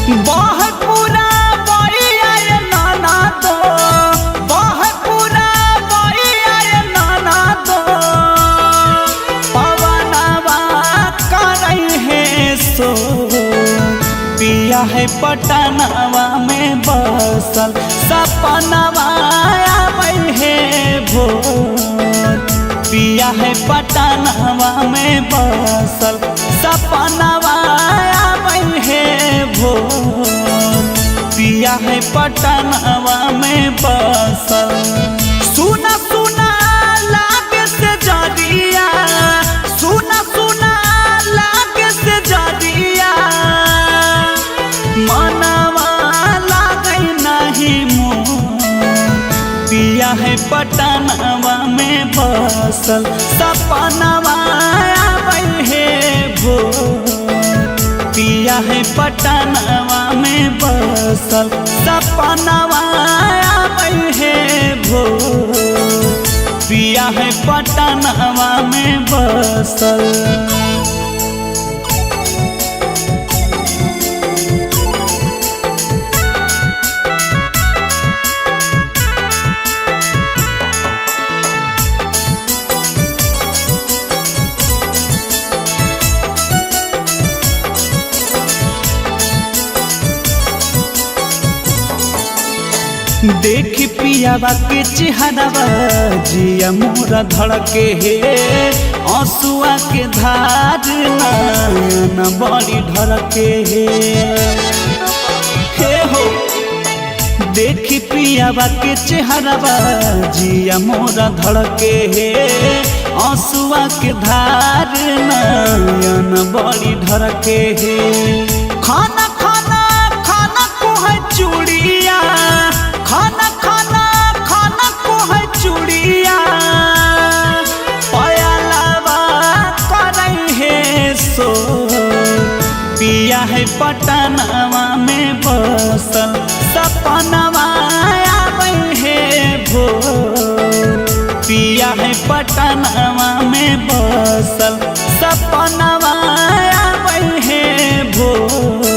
बहुत पूरा बइया ये नाना दो, बहुत पूरा बइया ये नाना दो, पवनवा करई है सो पिया है पटनवा में बसल, सपनवा आवे है भोर। पिया है पटनवा में बसल, सपनवा आवे है भोर। पिया है पटनवा में बसल। सुना सुना लागे से जरिया, सुना सुना लागे से जरिया, मनवा लागे नहीं मोर। पिया है पटनवा में बसल, सपनवा आवे है भोर। पिया है पटनवा में बसल, सपनवा आवे है भोर। पिया है पटनवा में बसल। देख पियावा के चेहरावा जिया मोरा धड़के हे, आंसुआ के धार नैन बड़ी ढरके हे हो। देख पियावा के चेहरावा जिया मोरा धड़के हे, आंसुआ के धार नैन बड़ी ढरके हे। खाना खाना खाना को है चूड़िया, खाना खाना खाना को है चूड़िया, पयलवा करई है सो। पिया है पटनवा में बसल, सपनवा आवे है भोर। पिया है पटनवा में बसल, सपनवा आवे है भोर।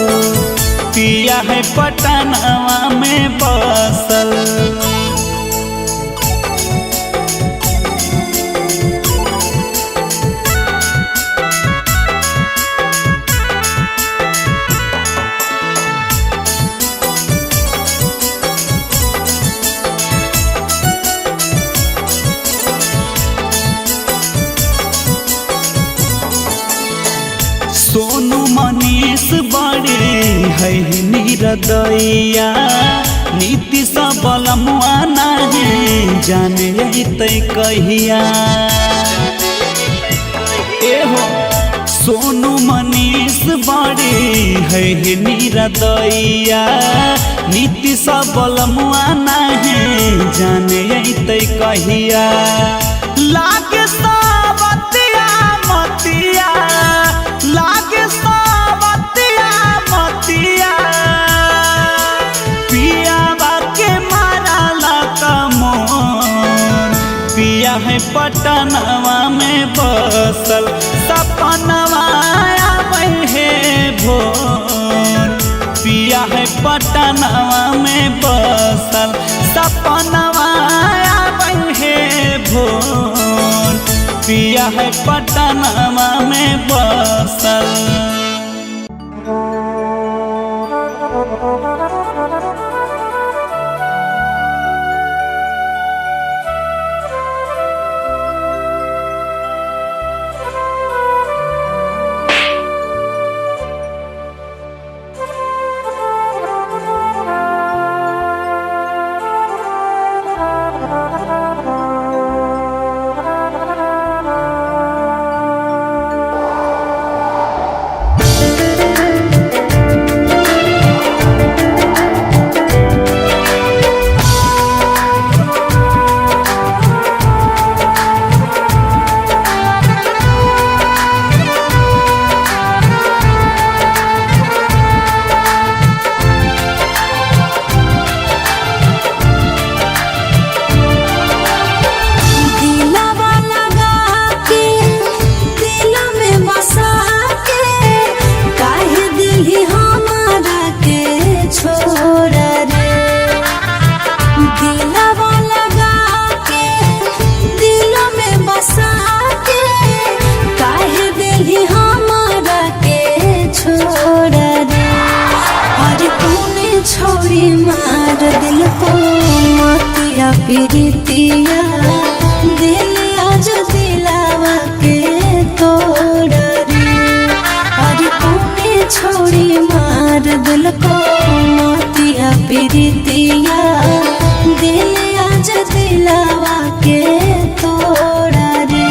पिया है पटनवा में बसल। सोनू मनीष बड़ी है निरदैया, नीति सबल मुआ नहीं जाने तै कहिया। एहो सोनू मनीष बड़ी है निरदैया, नीति सबल मुआ नहीं जाने तै कहिया। लागे सावतिया मतिया, लागे सावतिया मतिया, पियावा के मारला कमोर। पिया है पटनवा में बसल, सपनवा आवे है भोर। पिया है पटनवा में बसल, सपनवा आवे है भोर। पिया है पटनवा में बसल। के छोड़ी मार दिल को मोतिया प्रीतिया दिल आज दिलावा के तोड़ रे। अरे तूने छोड़ी मार दिल को मोतिया प्रीतिया दिल आज दिलावा के तोड़ रे।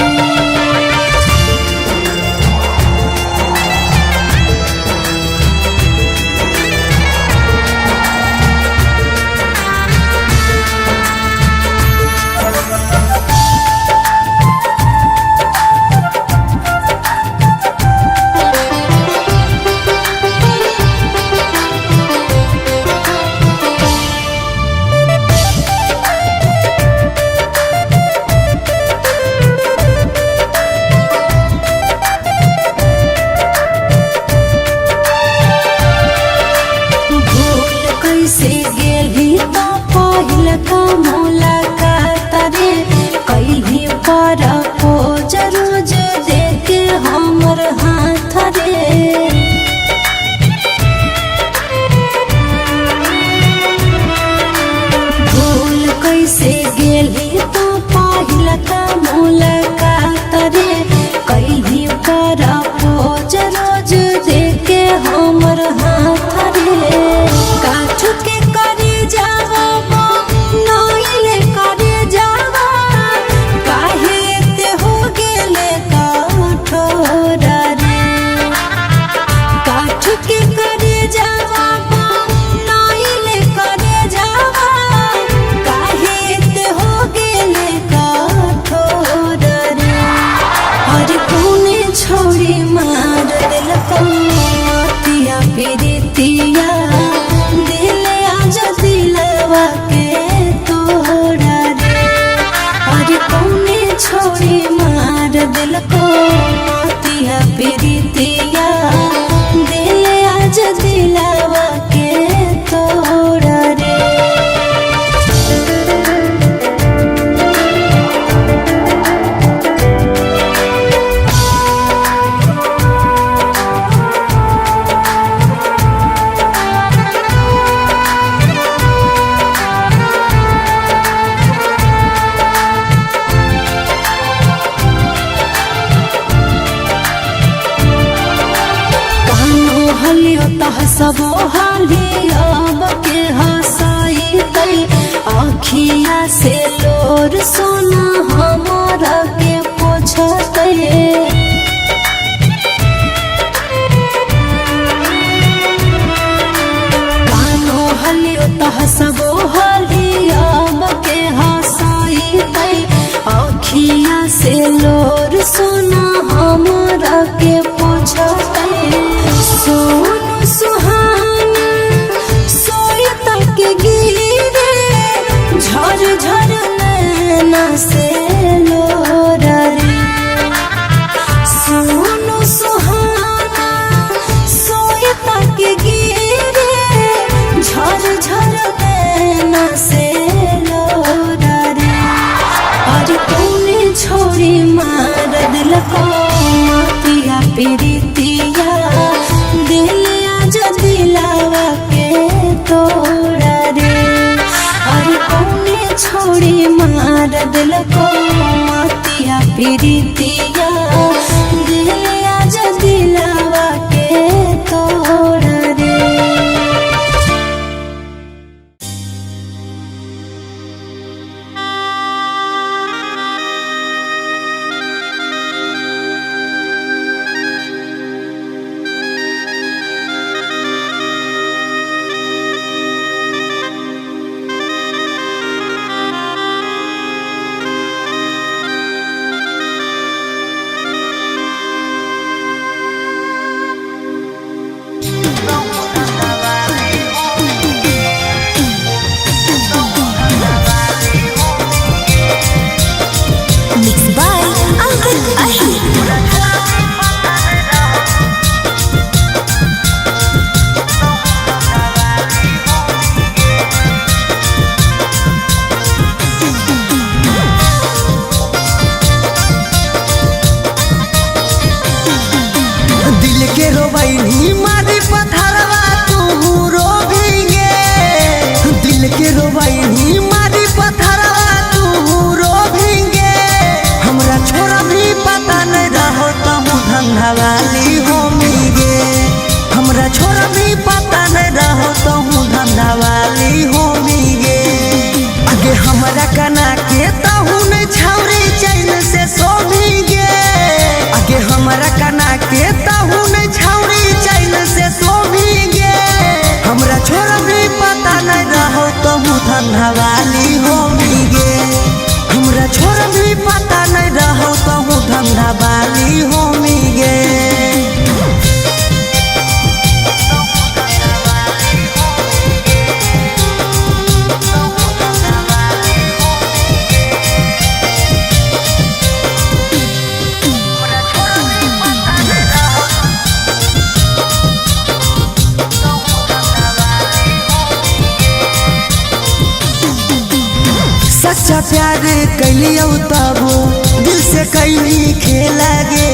कैसे गेली तो पहिल का मुलाकात रे कैली पर खोज रोज देखे हमर हाथ रे। भूल कैसे गेली तो पहिल का मुलाकात रे कैली पर खोज रोज देखे हमर हाथ रे। काठ के करे जावा नइले करे जावा काहे ते हो गेले कठोर रे। काठ के करे जावा नइले करे जावा काहे ते हो गेले कठोर रे। हर कोने छोड़ी मार दिल को मोतिया प्रीतिया दिल आज दिलवा के तोड़ रे। अरे कौने छोड़ी मार दिल को मोतिया प्रीतिया दिल आज दिलवा के तोड़ रे। हलियो तह सबो हालियो बके हसाई तई आखिया से लोर सोना हमारा के पोछते। कानो हलियो तह सबो हालियो बके हसाई तई आखिया से लोर सोना हमारा के पोछते। सोनू सुहाना सोयता के गिरे झर झर नैना से लोर रे। सोनू सुहाना सोयता के गिरे झर झर नैना से लोर रे। अरे तूने छोड़ी मार दिल को मोतिया प्रीतिया दिल आज दिलावा के तोड़ रे। अरे कौने छोड़ी मार दिल को मोतिया प्रीतिया दिल आज दिलावा के तोड़ रे। प्यार कैलियो तबो दिल से कैली खेला गे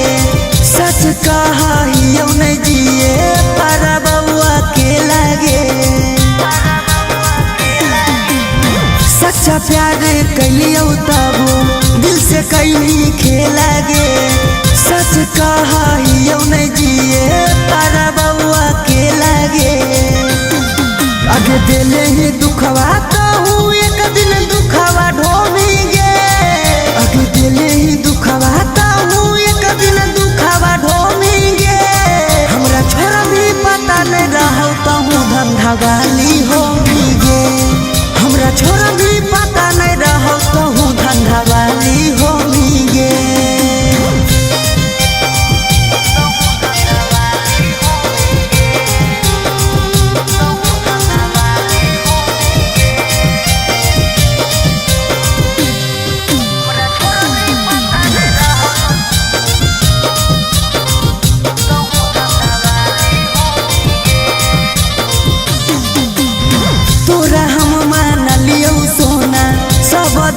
सच कहियो नहीं जिए पर बउआ के लागे सच्चा प्यार कैलियो तबो दिल से कैली खेला गे सच कहियो नहीं जिए पर बउआ के लागे आगे दिले ही दुखवा कहूँ एक दिन दुखवा ढोमेंगे आगे दिले ही दुखवा कहूँ एक दिन दुखवा ढोमेंगे हमरा छोरा भी पता नहीं रहो कहूँ धंधा वाली होंगे हमरा छोरा भी पता नहीं रहो कहूँ धंधा वाली होंगे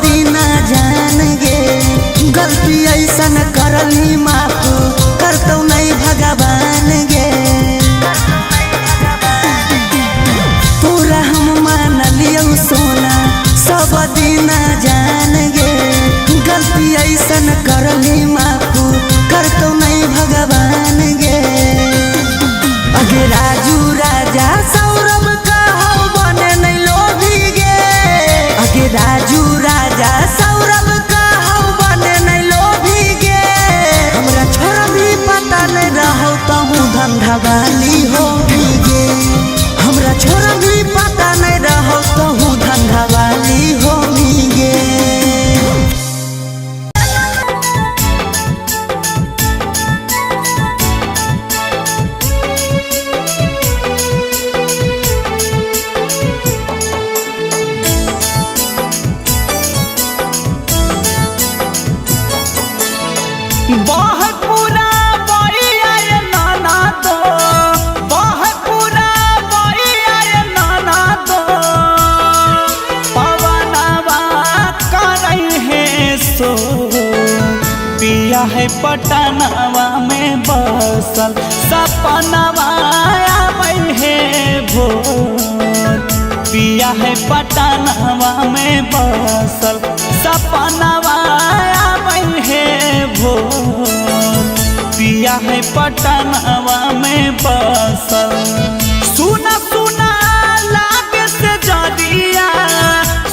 दीना जान गे गलती ऐसन करली माफ करतो नहीं भगवान गे पूरा हम मान लियो सोना सब दीना जान गे गलती ऐसन करली माफ करतो नहीं भगवान गे अगे राजू राजा सौरभ कहौ बने नहीं लोभी गे अगे राजू राजा सौरभ कहौ बने नहीं लोभी गे हमरा छोरा भी पता नहीं रहो कहूँ धंधा वाली होगी गे हमरा छोरा भी पता नहीं रहो कहूँ धंधा वाली होगी गे बहुत पूरा बइया रे नाना दो बहुत पूरा बइया रे नाना दो पवनवा करई है सो पिया है पटनवा में बसल सपनवा आबै है भोर पिया है पटनवा में बसल सपनवा आबै है भोर पिया है पटनवा में बसल सुना सुना लागे से जदिया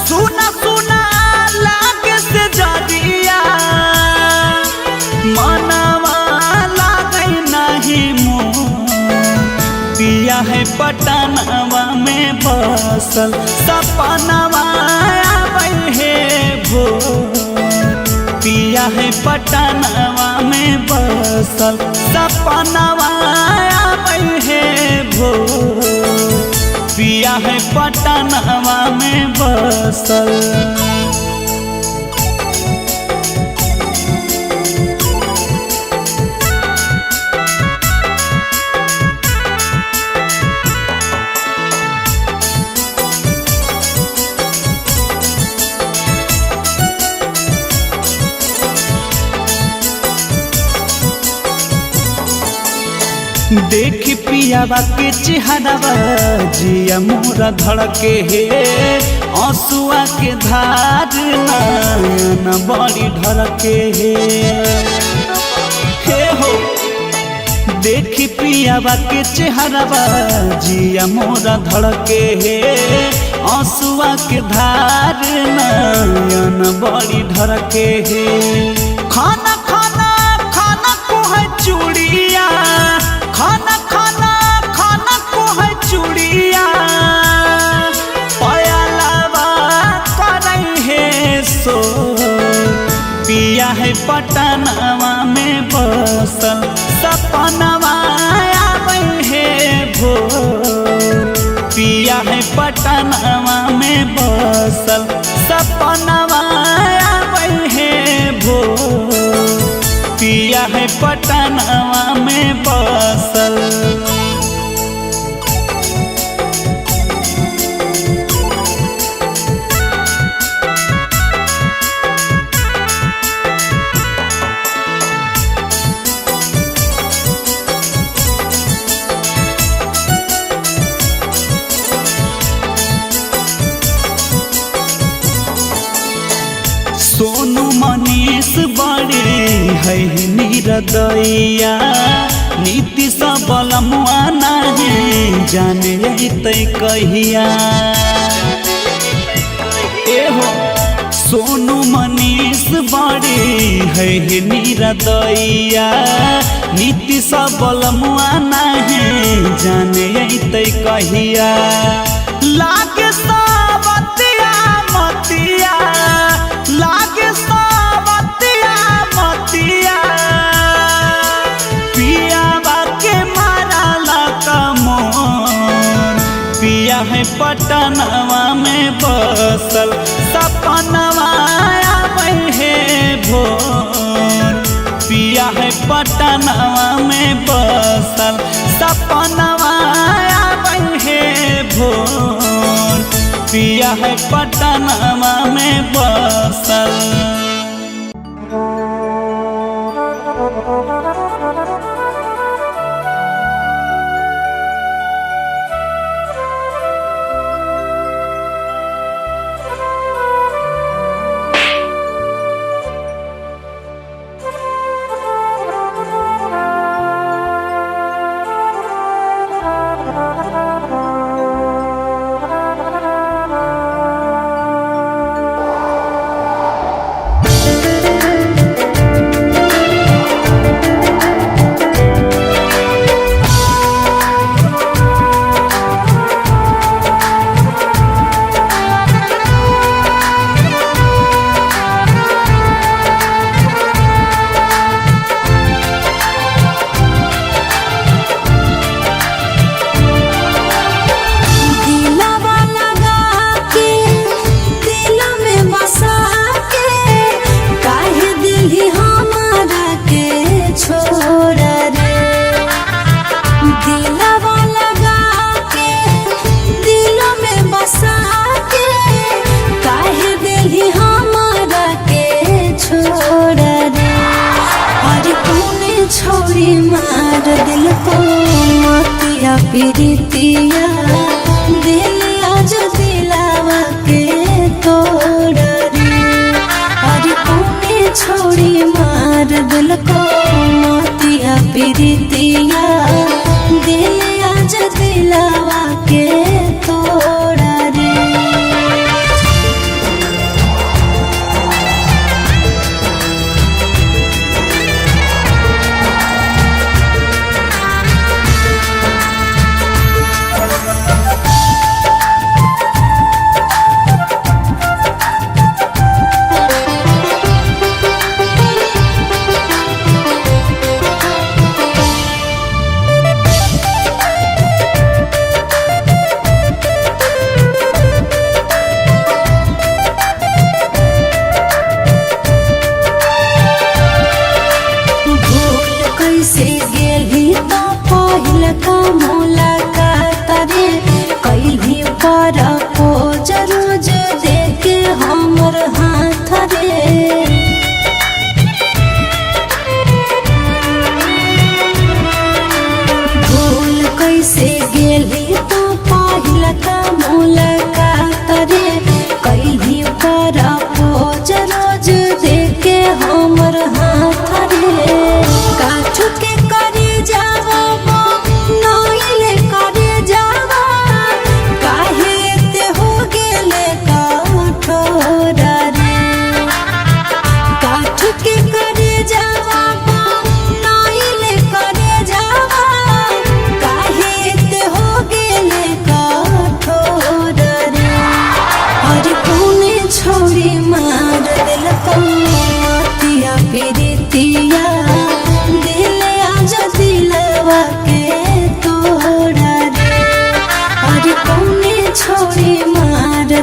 सुना सुना लागे से जदिया मनवा लागे नहीं मोर पिया है पटनवा में बसल सपनवा आबै है भोर पिया है पटनवा में बसल सपनवा आबै है भोर पिया है पटनवा में बसल देख पियावा के चेहरावा जिया मोरा धड़के हे आंसुआ के धार नयन बड़ी ढरके हे हो देख पियावा के चेहरावा जिया मोरा धड़के हे आंसुआ के धार नयन बड़ी ढरके हे खाना खाना खाना को है चूड़िया खाना खाना खाना को है चूड़िया पयालावा करई है सो पिया है पटनवा में बसल सपनवा आबै है भोर पिया है पटनवा में बसल सपनवा आबै है भोर पिया है पटनवा में बसल बड़ी है निरदैया नीति सबल मुआ नहीं जाने तै कहिया एहो सोनू मनीष बड़ी है निरदैया नीति सबल मुआ नहीं जाने तै कहिया लागे सावतिया मतिया लागे सावतिया मतिया पिया बाके मारा लका मोर पिया है पटनवा में बसल सपनवा आवे है भोर पिया है पटनवा में बसल सपनवा आवे है भोर पिया है पटनवा में बसल। प्रीतिया दिल आज दिलावा के तोड़ा रे अरे कौने छोड़ी मार दिल को मोतिया प्रीतिया दिल आज दिलावा के तोड़ा रे।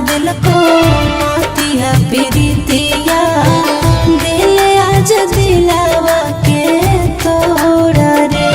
दिल को मोतिया प्रीतिया दिल आज दिलावा के तोड़ा रे।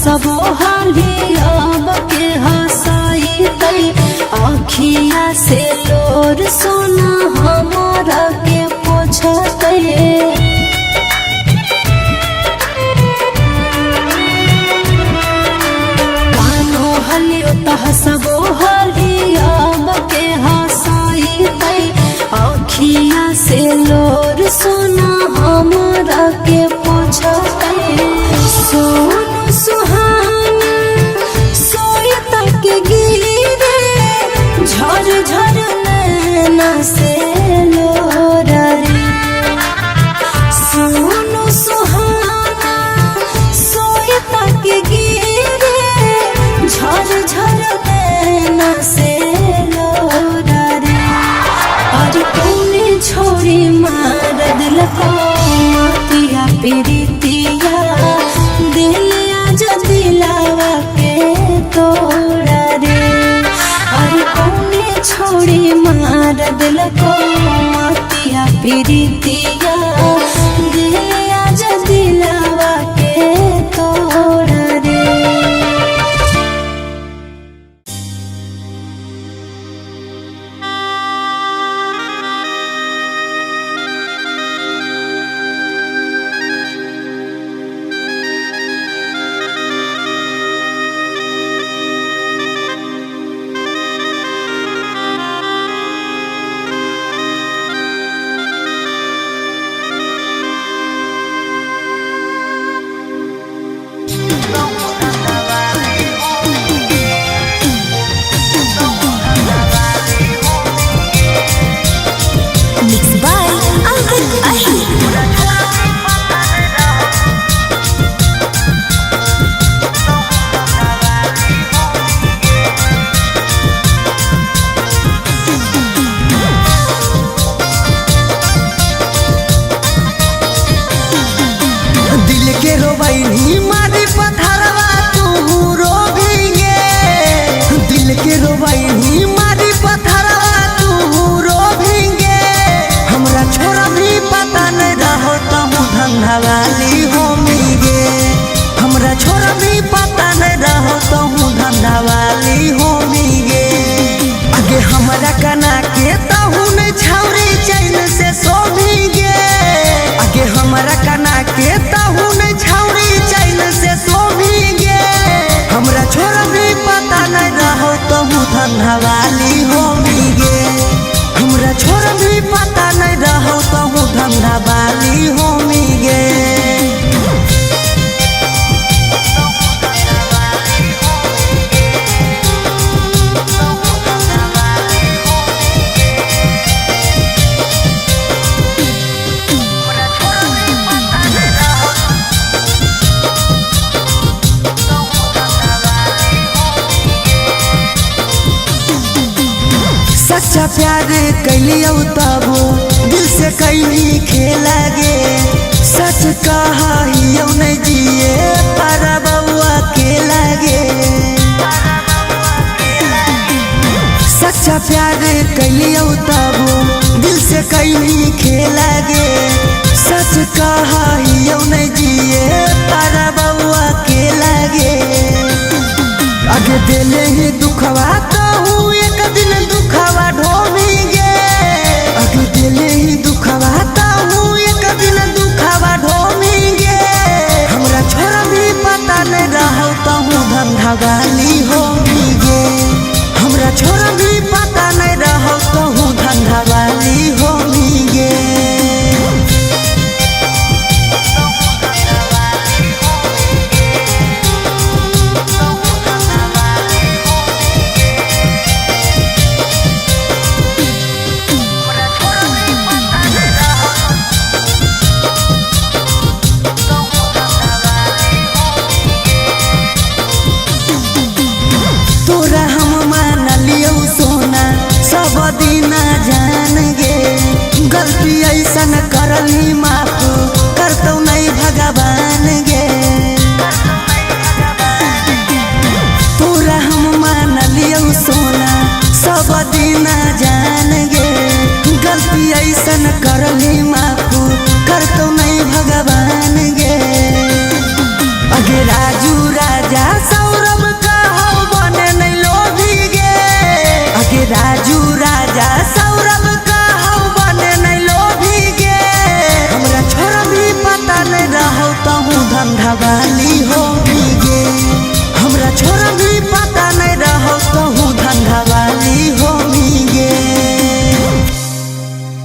हसबो हाली अब के हसाई तई अखिया से लोर सोना हमारा के पोछते कानो हलियो त हसबो हाली अब के हसाई तई अखिया से लोर सोना हमारा के पोछते सोनू सुहाना सोयता के गिरे झर झर नैना से लोरा रे सोनू सुहाना सोयता के गिरे झर झर नैना से लोरा रे और तूने छोड़ी मार दिल को मातिया पीरितिया दिल आज दिलावा के तोड़ा रे और कौने छोड़ी मार दिल को मातिया पीरितिया दिल आज दिलावा के तोड़ा रे। धंधावाली होमी गे हमरा छोड़ भी पता नहीं रहो तो हूँ धंधावाली होमी गे। सच्चा प्यार कैलियो तबो दिल से कैली खेला गे सच कहियो नहीं जिए पर बउआ के लागे। सच्चा प्यार कैलियो तबो दिल से कैली खेला गे सच कहियो नहीं जिए पर बउआ के लागे। आगे दिले ही दुखवा कहूँ एक दिन दुखवा ढोमी गे आगे दिले ही दुखवा कहूँ एक दिन दुखवा ढोमी गे। हमरा छोरा भी पता नहीं रहो तहूँ धंधावाली होमी गे हमरा छोरा भी पता नहीं रहो तहूँ धंधावाली होमी गे। दीना जान गे गलती ऐसन करली माफ करतो नहीं भगवान गे। पूरा हम मान लियो सोना सब दीना जान गे गलती ऐसन करली माफ करतो नहीं भगवान गे। अगे राजू राजा बंधा वाली हो